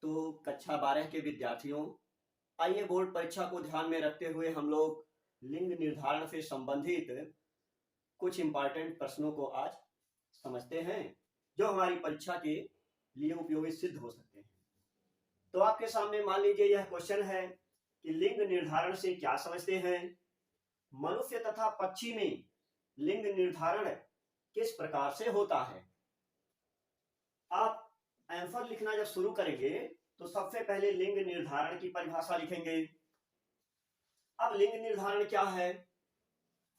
तो कक्षा 12 के विद्यार्थियों, आइए बोर्ड परीक्षा को ध्यान में रखते हुए हम लोग लिंग निर्धारण से संबंधित कुछ इंपॉर्टेंट प्रश्नों को आज समझते हैं जो हमारी परीक्षा के लिए उपयोगी सिद्ध हो सकते हैं। तो आपके सामने मान लीजिए यह क्वेश्चन है कि लिंग निर्धारण से क्या समझते हैं। मनुष्य तथा पक्षी में लिंग निर्धारण किस प्रकार से होता है। आप आंसर लिखना जब शुरू करेंगे तो सबसे पहले लिंग निर्धारण की परिभाषा लिखेंगे। अब लिंग निर्धारण क्या है।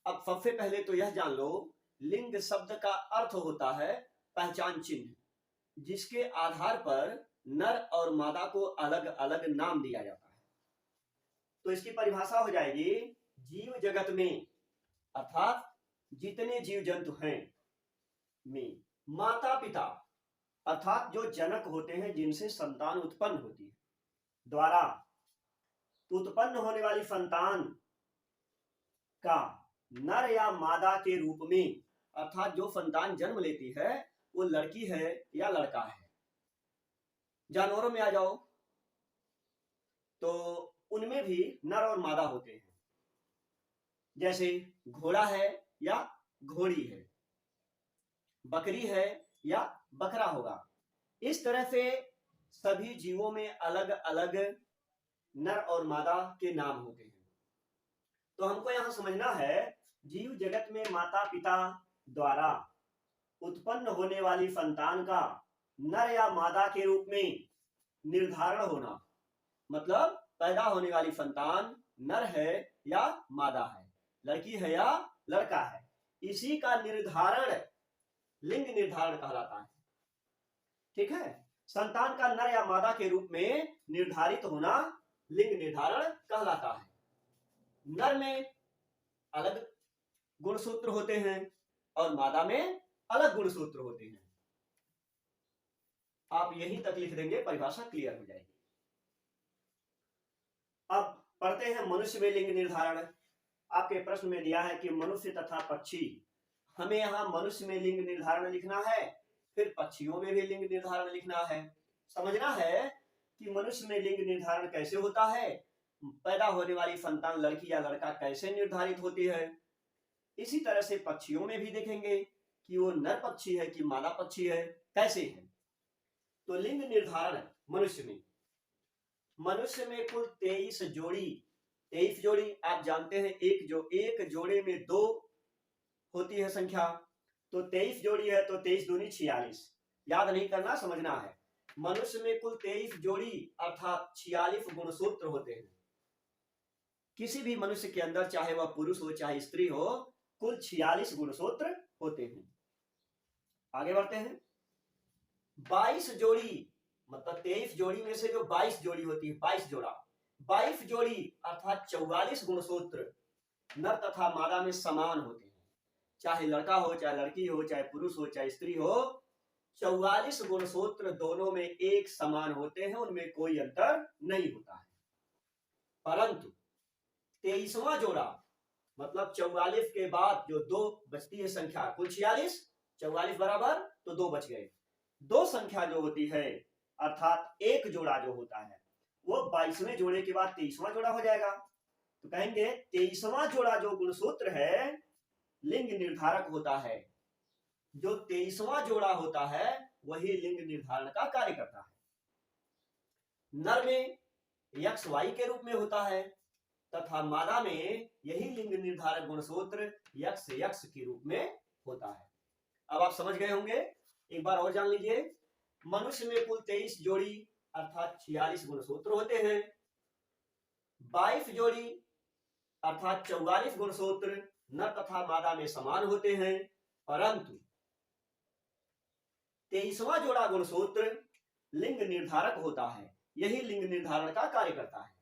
अब सबसे पहले तो यह जान लो, लिंग शब्द का अर्थ होता है पहचान चिन्ह, जिसके आधार पर नर और मादा को अलग अलग नाम दिया जाता है। तो इसकी परिभाषा हो जाएगी, जीव जगत में अर्थात जितने जीव जंतु हैं में माता पिता अर्थात जो जनक होते हैं जिनसे संतान उत्पन्न होती है द्वारा उत्पन्न होने वाली संतान का नर या मादा के रूप में अर्थात जो संतान जन्म लेती है वो लड़की है या लड़का है। जानवरों में आ जाओ तो उनमें भी नर और मादा होते हैं, जैसे घोड़ा है या घोड़ी है, बकरी है या बकरा होगा। इस तरह से सभी जीवों में अलग अलग नर और मादा के नाम होते हैं। तो हमको यहां समझना है, जीव जगत में माता पिता द्वारा उत्पन्न होने वाली संतान का नर या मादा के रूप में निर्धारण होना, मतलब पैदा होने वाली संतान नर है या मादा है, लड़की है या लड़का है, इसी का निर्धारण लिंग निर्धारण कहलाता है। ठीक है, संतान का नर या मादा के रूप में निर्धारित होना लिंग निर्धारण कहलाता है। नर में अलग गुणसूत्र होते हैं और मादा में अलग गुणसूत्र होते हैं। आप यहीं तक लिख देंगे, परिभाषा क्लियर हो जाएगी। अब पढ़ते हैं मनुष्य में लिंग निर्धारण। आपके प्रश्न में दिया है कि मनुष्य तथा पक्षी, हमें यहां मनुष्य में लिंग निर्धारण लिखना है, फिर पक्षियों में भी लिंग निर्धारण लिखना है। समझना है कि मनुष्य में लिंग निर्धारण कैसे होता है, पैदा होने वाली संतान लड़की या लड़का कैसे निर्धारित होती है। इसी तरह से पक्षियों में भी देखेंगे कि वो नर पक्षी है कि मादा पक्षी है, कैसे है। तो लिंग निर्धारण मनुष्य में कुल 23 जोड़ी आप जानते हैं, एक जोड़े में 2 होती है संख्या, तो 23 जोड़ी है तो 23 दूनी 46। याद नहीं करना, समझना है। मनुष्य में कुल 23 जोड़ी अर्थात 46 गुणसूत्र होते हैं। किसी भी मनुष्य के अंदर, चाहे वह पुरुष हो चाहे स्त्री हो, कुल 46 गुणसूत्र होते हैं। आगे बढ़ते हैं। 22 जोड़ी मतलब 23 जोड़ी में से जो 22 जोड़ी होती है, 22 जोड़ी अर्थात 44 गुणसूत्र नर तथा मादा में समान होते हैं। चाहे लड़का हो चाहे लड़की हो, चाहे पुरुष हो चाहे स्त्री हो, 44 गुणसूत्र दोनों में एक समान होते हैं, उनमें कोई अंतर नहीं होता है। परंतु 23वां जोड़ा मतलब 44 के बाद जो 2 बचती है संख्या, कुल 46, 44 बराबर तो 2 बच गए। 2 संख्या जो होती है अर्थात एक जोड़ा जो होता है वो 22वें जोड़े के बाद 23वां जोड़ा हो जाएगा। तो कहेंगे 23वां जोड़ा जो गुणसूत्र है लिंग निर्धारक होता है। जो 23वां जोड़ा होता है वही लिंग निर्धारण का कार्य करता है। नर में XY के रूप में होता है तथा मादा में यही लिंग निर्धारक गुणसूत्र XX के रूप में होता है। अब आप समझ गए होंगे, एक बार और जान लीजिए। मनुष्य में कुल 23 जोड़ी अर्थात 46 गुणसूत्र होते हैं। 22 जोड़ी अर्थात 44 गुणसूत्र नर तथा मादा में समान होते हैं, परंतु 23वां जोड़ा गुणसूत्र लिंग निर्धारक होता है, यही लिंग निर्धारण का कार्य करता है।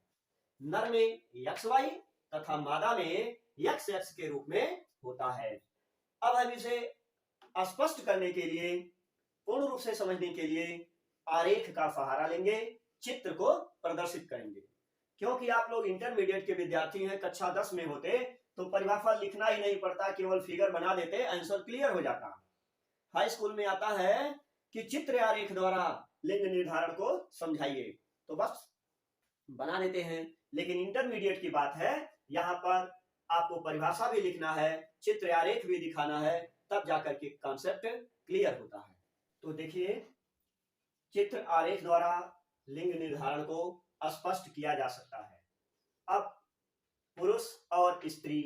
नर में XY तथा मादा में XX के रूप में होता है। अब हम इसे स्पष्ट करने के लिए, पूर्ण रूप से समझने के लिए आरेख का सहारा लेंगे, चित्र को प्रदर्शित करेंगे। क्योंकि आप लोग इंटरमीडिएट के विद्यार्थी हैं, कक्षा 10 में होते तो परिभाषा लिखना ही नहीं पड़ता, केवल फिगर बना देते, आंसर क्लियर हो जाता। हाई स्कूल में आता है कि चित्र आरेख द्वारा लिंग निर्धारण को समझाइए। तो बस बना देते हैं, लेकिन इंटरमीडिएट की बात है, यहाँ पर आपको परिभाषा भी लिखना है, चित्र आरेख भी दिखाना है, तब जाकर के कॉन्सेप्ट क्लियर होता है। तो देखिए, चित्र आरेख द्वारा लिंग निर्धारण को स्पष्ट किया जा सकता है। अब पुरुष और स्त्री,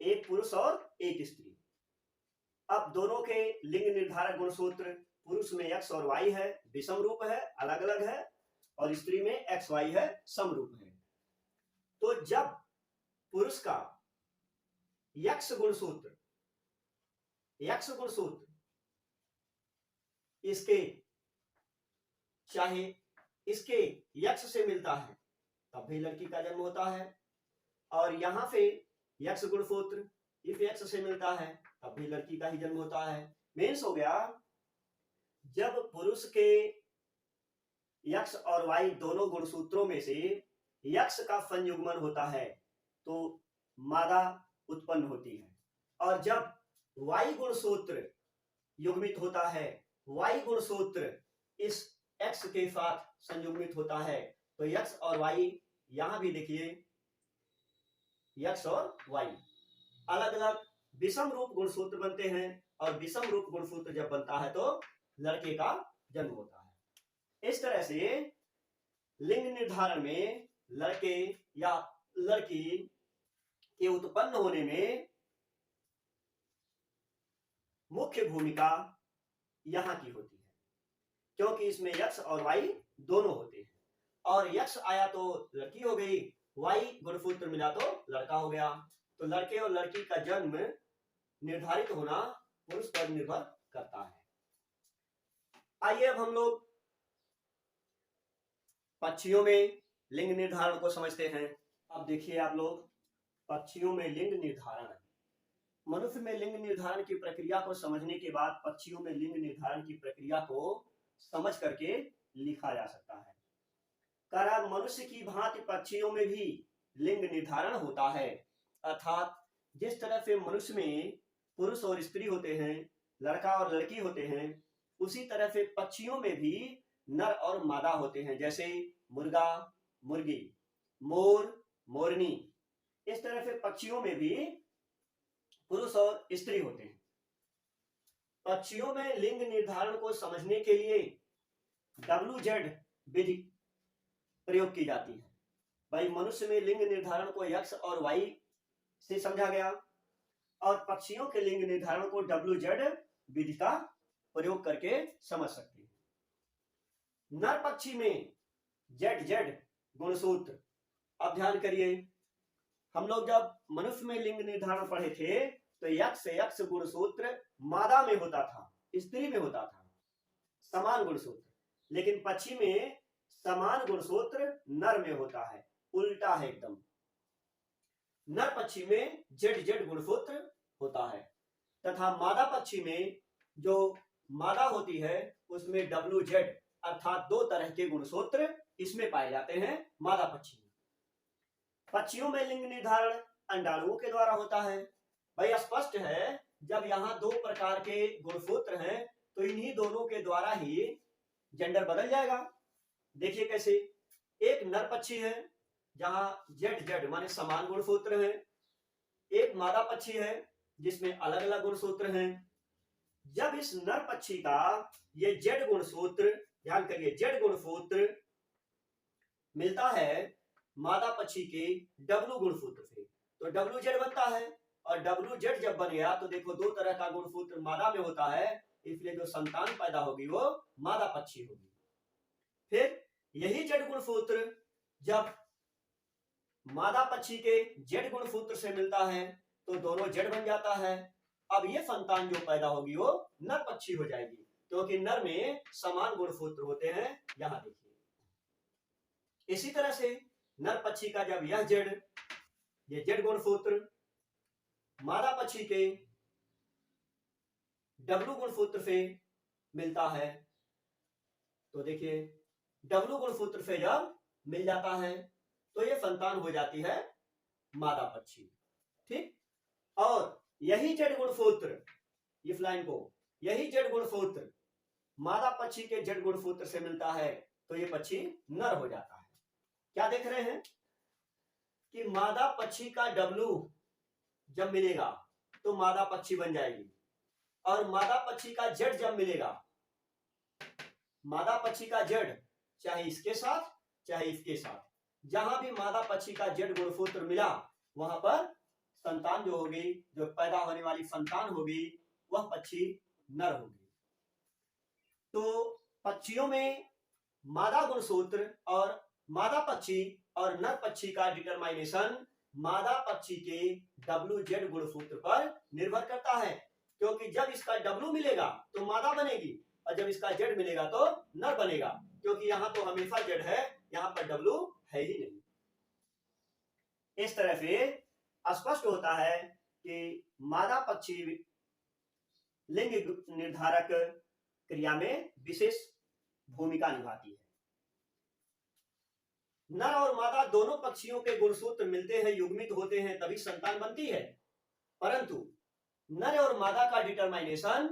एक पुरुष और एक स्त्री, अब दोनों के लिंग निर्धारक गुणसूत्र, पुरुष में एक्स और वाई है, विषम रूप है, अलग अलग है, और स्त्री में एक्स वाई है, समरूप है। तो जब पुरुष का यक्ष गुणसूत्र इसके चाहे इसके यक्ष से मिलता है तब भी लड़की का जन्म होता है, और यहां पे यक्ष गुणसूत्र इफ यक्ष से मिलता है तब भी लड़की का ही जन्म होता है। मीन्स हो गया, जब पुरुष के यक्ष और वाई दोनों गुणसूत्रों में से यक्ष का संयुग्मन होता है तो मादा उत्पन्न होती है, और जब वाई गुणसूत्र युग्मित होता है, वाई गुणसूत्र इस एक्स के साथ संयुग्मित होता है, तो यक्ष और वाई, यहां भी देखिए यक्ष और वाई अलग अलग विषम रूप गुणसूत्र बनते हैं, और विषम रूप गुणसूत्र जब बनता है तो लड़के का जन्म होता है। इस तरह से लिंग निर्धारण में लड़के या लड़की के उत्पन्न होने में मुख्य भूमिका यहां की होती है, क्योंकि इसमें यक्ष और वाई दोनों होते हैं, और यक्ष आया तो लड़की हो गई, वाई गुणसूत्र मिला तो लड़का हो गया। तो लड़के और लड़की का जन्म निर्धारित होना पुरुष पर निर्भर करता है। आइए अब हम लोग पक्षियों में लिंग निर्धारण को समझते हैं। अब देखिए आप लोग, पक्षियों में लिंग निर्धारण, मनुष्य में लिंग निर्धारण की प्रक्रिया को समझने के बाद पक्षियों में लिंग निर्धारण की प्रक्रिया को समझ करके लिखा जा सकता है। कारण मनुष्य की भांति पक्षियों में भी लिंग निर्धारण होता है, अर्थात जिस तरह से मनुष्य में पुरुष और स्त्री होते हैं, लड़का और लड़की होते हैं, उसी तरह से पक्षियों में भी नर और मादा होते हैं, जैसे मुर्गा, मुर्गी, मोर, मोरनी। इस तरह से पक्षियों में भी पुरुष और स्त्री होते हैं। पक्षियों में लिंग निर्धारण को समझने के लिए WZ विधि प्रयोग की जाती है। भाई, मनुष्य में लिंग निर्धारण को यक्ष और वाई से समझा गया, और पक्षियों के लिंग निर्धारण को WZ विधि का प्रयोग करके समझ सकते हैं। नर पक्षी में ZZ गुणसूत्र, अब ध्यान करिए, हम लोग जब मनुष्य में लिंग निर्धारण पढ़े थे तो यक्ष गुणसूत्र मादा में होता था, स्त्री में होता था समान गुणसूत्र, लेकिन पक्षी में समान गुणसूत्र नर में होता है, उल्टा है एकदम। नर पक्षी में ZZ गुणसूत्र होता है, तथा मादा पक्षी में जो मादा होती है उसमें WZ अर्थात दो तरह के गुणसूत्र इसमें पाए जाते हैं मादा पक्षी में। पक्षियों में लिंग निर्धारण अंडाणुओं के द्वारा होता है। भाई, स्पष्ट है, जब यहाँ दो प्रकार के गुणसूत्र हैं तो इन्हीं दोनों के द्वारा ही जेंडर बदल जाएगा। देखिए कैसे, एक नर पक्षी है जहां ZZ माने समान गुणसूत्र हैं, एक मादा पक्षी है जिसमें अलग अलग गुणसूत्र हैं। जब इस नर पक्षी का ये Z गुणसूत्र, ध्यान करिए, Z गुणसूत्र मिलता है मादा पक्षी के W गुणसूत्र से, तो WZ बनता है, और WZ जब बन गया तो देखो दो तरह का गुणसूत्र मादा में होता है, इसलिए जो संतान पैदा होगी वो मादा पक्षी होगी। फिर यही Z गुणसूत्र जब मादा पक्षी के Z गुणसूत्र से मिलता है तो दोनों Z बन जाता है। अब ये संतान जो पैदा होगी वो नर पक्षी हो जाएगी, क्योंकि नर में समान गुणसूत्र होते हैं, यहां देखिए। इसी तरह से नर पक्षी का जब यह ये Z गुणसूत्र मादा पक्षी के W गुणसूत्र से मिलता है, तो देखिए W गुणसूत्र से जब मिल जाता है तो ये संतान हो जाती है मादा पक्षी, ठीक। और यही Z गुणसूत्र, इस लाइन को, यही Z गुणसूत्र मादा पक्षी के जड़ गुणसूत्र से मिलता है तो ये पक्षी नर हो जाता है। क्या देख रहे हैं कि मादा पक्षी का डब्लू जब मिलेगा तो मादा पक्षी बन जाएगी, और मादा पक्षी का जड़ जब मिलेगा, मादा पक्षी का जड़ चाहे इसके साथ चाहे इसके साथ, जहां भी मादा पक्षी का जड़ गुणसूत्र मिला वहां पर संतान जो होगी, जो पैदा होने वाली संतान होगी, वह पक्षी नर होगी। तो पक्षियों में मादा गुणसूत्र और मादा पक्षी और नर पक्षी का डिटरमाइनेशन मादा पक्षी के WZ गुणसूत्र पर निर्भर करता है, क्योंकि जब इसका W मिलेगा तो मादा बनेगी और जब इसका Z मिलेगा तो नर बनेगा, क्योंकि यहां तो हमेशा Z है, यहां पर W है ही नहीं। इस तरह से स्पष्ट होता है कि मादा पक्षी लिंग निर्धारक क्रिया में विशेष भूमिका निभाती है। नर और मादा दोनों पक्षियों के गुणसूत्र मिलते हैं, युग्मित होते हैं, तभी संतान बनती है, परंतु नर और मादा का डिटरमाइनेशन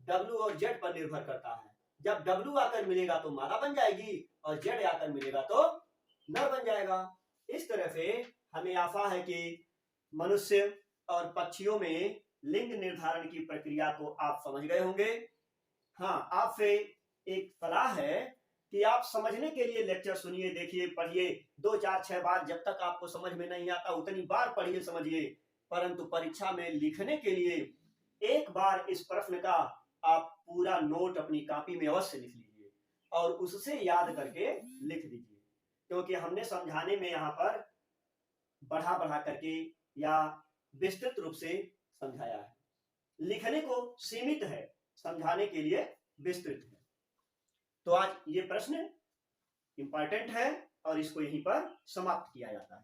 W और Z पर निर्भर करता है। जब W आकर मिलेगा तो मादा बन जाएगी और Z आकर मिलेगा तो नर बन जाएगा। इस तरह से हमें आशा है कि मनुष्य और पक्षियों में लिंग निर्धारण की प्रक्रिया को आप समझ गए होंगे। हाँ, आपसे एक सलाह है कि आप समझने के लिए लेक्चर सुनिए, देखिए, पढ़िए, 2, 4, 6 बार, जब तक आपको समझ में नहीं आता उतनी बार पढ़िए, समझिए, परंतु परीक्षा में लिखने के लिए एक बार इस प्रश्न का आप पूरा नोट अपनी कॉपी में अवश्य लिख लीजिए और उससे याद करके लिख दीजिए, क्योंकि हमने समझाने में यहाँ पर बढ़ा बढ़ा करके या विस्तृत रूप से समझाया है। लिखने को सीमित है, समझाने के लिए विस्तृत है। तो आज ये प्रश्न इंपॉर्टेंट है और इसको यहीं पर समाप्त किया जाता है।